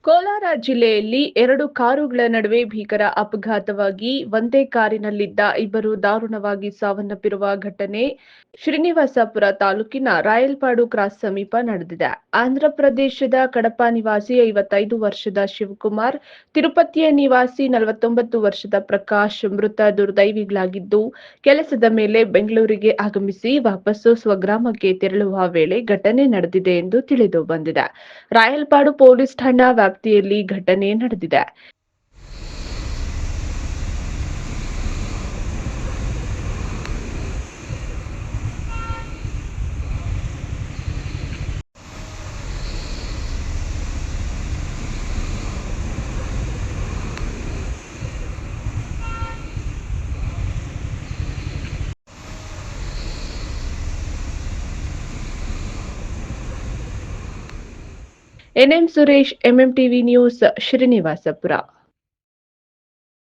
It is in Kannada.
ಕೋಲಾರ ಜಿಲ್ಲೆಯಲ್ಲಿ ಎರಡು ಕಾರುಗಳ ನಡುವೆ ಭೀಕರ ಅಪಘಾತವಾಗಿ ಒಂದೇ ಕಾರಿನಲ್ಲಿದ್ದ ಇಬ್ಬರು ದಾರುಣವಾಗಿ ಸಾವನ್ನಪ್ಪಿರುವ ಘಟನೆ ಶ್ರೀನಿವಾಸಪುರ ತಾಲೂಕಿನ ರಾಯಲ್ಪಾಡು ಕ್ರಾಸ್ ಸಮೀಪ ನಡೆದಿದೆ. ಆಂಧ್ರಪ್ರದೇಶದ ಕಡಪ ನಿವಾಸಿ 55 ವರ್ಷದ ಶಿವಕುಮಾರ್, ತಿರುಪತಿಯ ನಿವಾಸಿ 49 ವರ್ಷದ ಪ್ರಕಾಶ್ ಮೃತ ದುರ್ದೈವಿಗಳಾಗಿದ್ದು, ಕೆಲಸದ ಮೇಲೆ ಬೆಂಗಳೂರಿಗೆ ಆಗಮಿಸಿ ವಾಪಸ್ಸು ಸ್ವಗ್ರಾಮಕ್ಕೆ ತೆರಳುವ ವೇಳೆ ಘಟನೆ ನಡೆದಿದೆ ಎಂದು ತಿಳಿದು ಬಂದಿದೆ. ರಾಯಲ್ಪಾಡು ಪೊಲೀಸ್ ಠಾಣಾ ವ್ಯಾಪ್ತಿಯಲ್ಲಿ ಘಟನೆ ನಡೆದಿದೆ. NM Suresh, MM TV news, Srinivaspur.